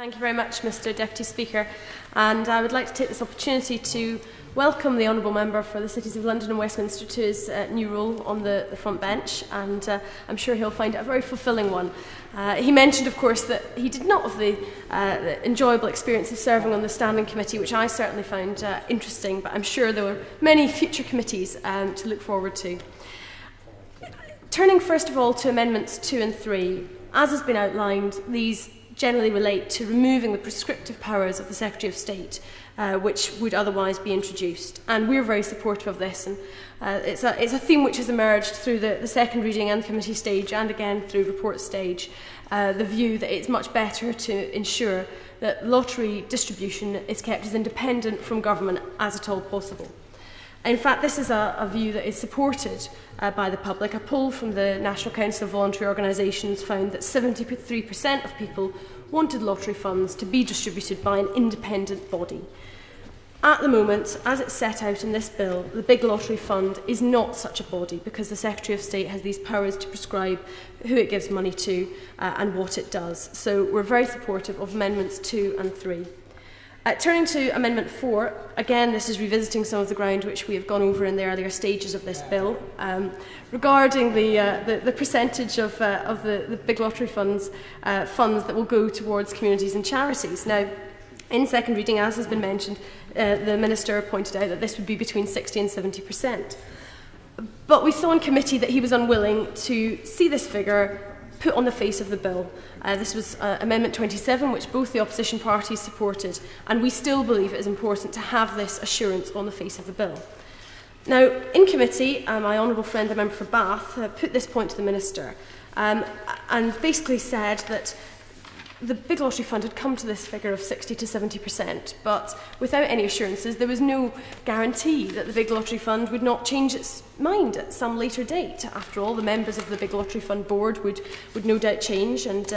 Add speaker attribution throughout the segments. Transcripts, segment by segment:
Speaker 1: Thank you very much, Mr Deputy Speaker. And I would like to take this opportunity to welcome the Honourable Member for the Cities of London and Westminster to his new role on the front bench, and I'm sure he'll find it a very fulfilling one. He mentioned, of course, that he did not have the enjoyable experience of serving on the Standing Committee, which I certainly found interesting, but I'm sure there were many future committees to look forward to. Turning first of all to Amendments 2 and 3, as has been outlined, these generally relate to removing the prescriptive powers of the Secretary of State, which would otherwise be introduced. And we're very supportive of this. And it's a theme which has emerged through the second reading and committee stage, and again through report stage, the view that it's much better to ensure that lottery distribution is kept as independent from government as at all possible. In fact, this is a view that is supported by the public. A poll from the National Council of Voluntary Organisations found that 73% of people wanted lottery funds to be distributed by an independent body. At the moment, as it's set out in this bill, the Big Lottery Fund is not such a body because the Secretary of State has these powers to prescribe who it gives money to and what it does. So we're very supportive of Amendments 2 and 3. Turning to Amendment 4, again this is revisiting some of the ground which we have gone over in the earlier stages of this bill, regarding the percentage of the Big Lottery funds that will go towards communities and charities. Now, in second reading, as has been mentioned, the Minister pointed out that this would be between 60 and 70%. But we saw in committee that he was unwilling to see this figure put on the face of the bill. This was Amendment 27, which both the opposition parties supported, and we still believe it is important to have this assurance on the face of the bill. Now, in committee, my honourable friend, the member for Bath, put this point to the Minister and basically said that the Big Lottery Fund had come to this figure of 60 to 70%, but without any assurances, there was no guarantee that the Big Lottery Fund would not change its mind at some later date. After all, the members of the Big Lottery Fund board would no doubt change, and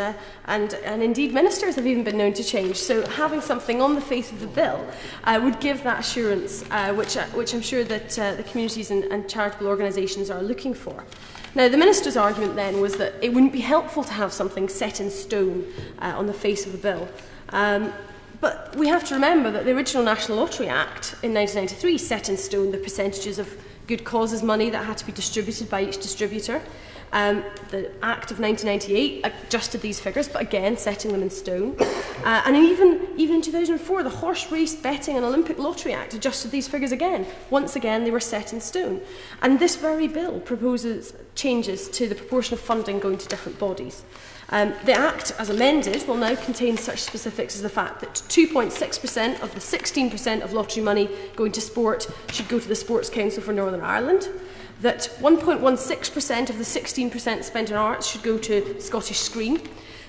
Speaker 1: indeed ministers have even been known to change. So having something on the face of the bill would give that assurance, which I'm sure that the communities and charitable organisations are looking for. Now, the Minister's argument then was that it wouldn't be helpful to have something set in stone on the face of the bill. But we have to remember that the original National Lottery Act in 1993 set in stone the percentages of good causes money that had to be distributed by each distributor. The Act of 1998 adjusted these figures, but again setting them in stone. And even in 2004, the Horse Race Betting and Olympic Lottery Act adjusted these figures again. Once again, they were set in stone. And this very bill proposes changes to the proportion of funding going to different bodies. The Act, as amended, will now contain such specifics as the fact that 2.6% of the 16% of lottery money going to sport should go to the Sports Council for Northern Ireland, that 1.16% of the 16% spent on arts should go to Scottish Screen.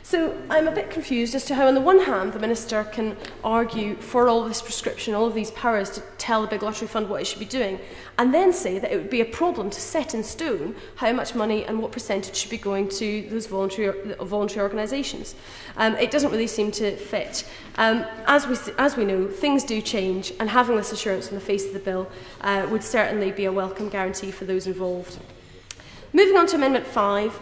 Speaker 1: So I'm a bit confused as to how, on the one hand, the Minister can argue for all this prescription, all of these powers to tell the Big Lottery Fund what it should be doing, and then say that it would be a problem to set in stone how much money and what percentage should be going to those voluntary organisations. It doesn't really seem to fit. As we know, things do change, and having this assurance on the face of the bill would certainly be a welcome guarantee for those involved. Moving on to Amendment 5,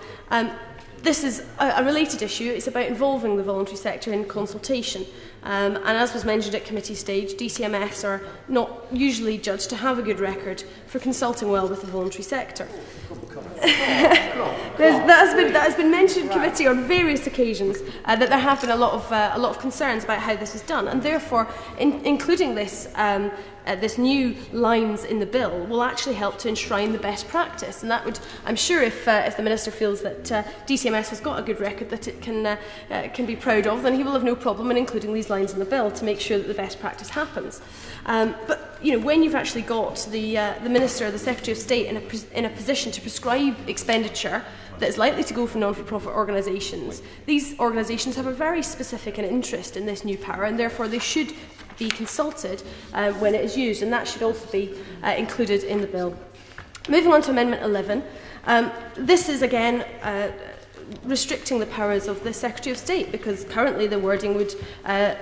Speaker 1: this is a related issue. It's about involving the voluntary sector in consultation. And as was mentioned at committee stage, DCMS are not usually judged to have a good record for consulting well with the voluntary sector. that has been mentioned in committee on various occasions, that there have been a lot of concerns about how this is done, and therefore including this new lines in the bill will actually help to enshrine the best practice. And that would, I'm sure, if the Minister feels that DCMS has got a good record that it can be proud of, then he will have no problem in including these lines in the bill to make sure that the best practice happens. But when you've actually got the Minister or the Secretary of State in a position to prescribe expenditure that is likely to go for non-for-profit organisations, these organisations have a very specific interest in this new power, and therefore they should be consulted when it is used, and that should also be included in the bill. Moving on to Amendment 11, this is again restricting the powers of the Secretary of State, because currently the wording would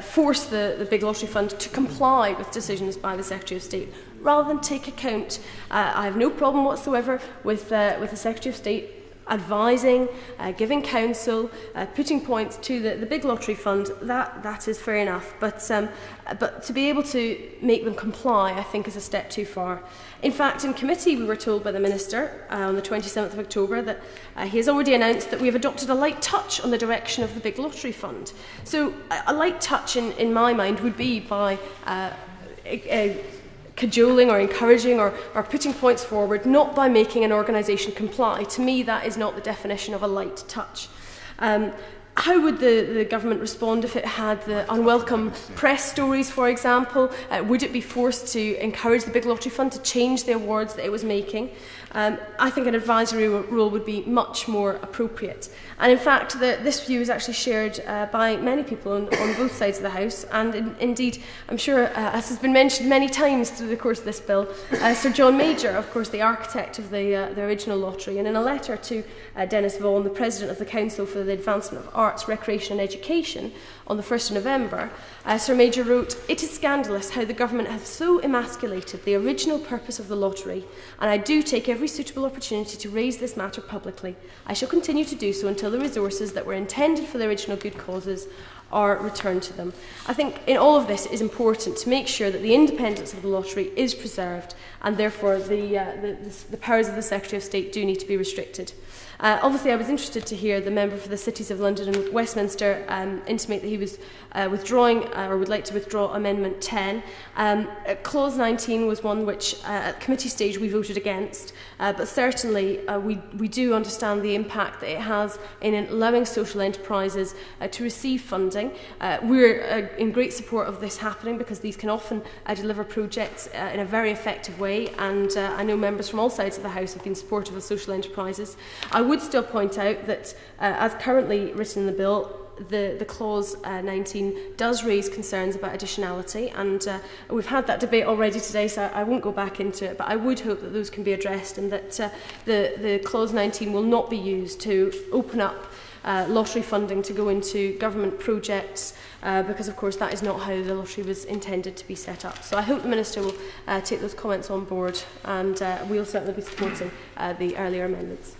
Speaker 1: force the Big Lottery Fund to comply with decisions by the Secretary of State, rather than take account. I have no problem whatsoever with the Secretary of State advising, giving counsel, putting points to the big lottery fund, that is fair enough. But to be able to make them comply, I think, is a step too far. In fact, in committee, we were told by the Minister on the 27th of October that he has already announced that we have adopted a light touch on the direction of the big lottery fund. So a light touch, in my mind, would be by cajoling or encouraging or putting points forward, not by making an organisation comply. To me, that is not the definition of a light touch. How would the government respond if it had the unwelcome press stories, for example? Would it be forced to encourage the big lottery fund to change the awards that it was making? I think an advisory role would be much more appropriate. And in fact, this view is actually shared by many people on both sides of the House. And indeed, I'm sure, as has been mentioned many times through the course of this bill, Sir John Major, of course, the architect of the original lottery, and in a letter to Dennis Vaughan, the President of the Council for the Advancement of Arts, Recreation and Education, on the 1st of November, Sir Major wrote, "It is scandalous how the government have so emasculated the original purpose of the lottery, and I do take every suitable opportunity to raise this matter publicly. I shall continue to do so until the resources that were intended for the original good causes are returned to them." I think in all of this it is important to make sure that the independence of the lottery is preserved, and therefore the powers of the Secretary of State do need to be restricted. Obviously, I was interested to hear the member for the Cities of London and Westminster intimate that he was withdrawing or would like to withdraw Amendment 10. Clause 19 was one which at committee stage we voted against, but certainly we do understand the impact that it has in allowing social enterprises to receive funding. We're in great support of this happening because these can often deliver projects in a very effective way, and I know members from all sides of the House have been supportive of social enterprises. I would still point out that, as currently written in the bill, the clause 19 does raise concerns about additionality, and we've had that debate already today, so I won't go back into it, but I would hope that those can be addressed, and that the clause 19 will not be used to open up lottery funding to go into government projects, because of course that is not how the lottery was intended to be set up. So I hope the Minister will take those comments on board, and we'll certainly be supporting the earlier amendments.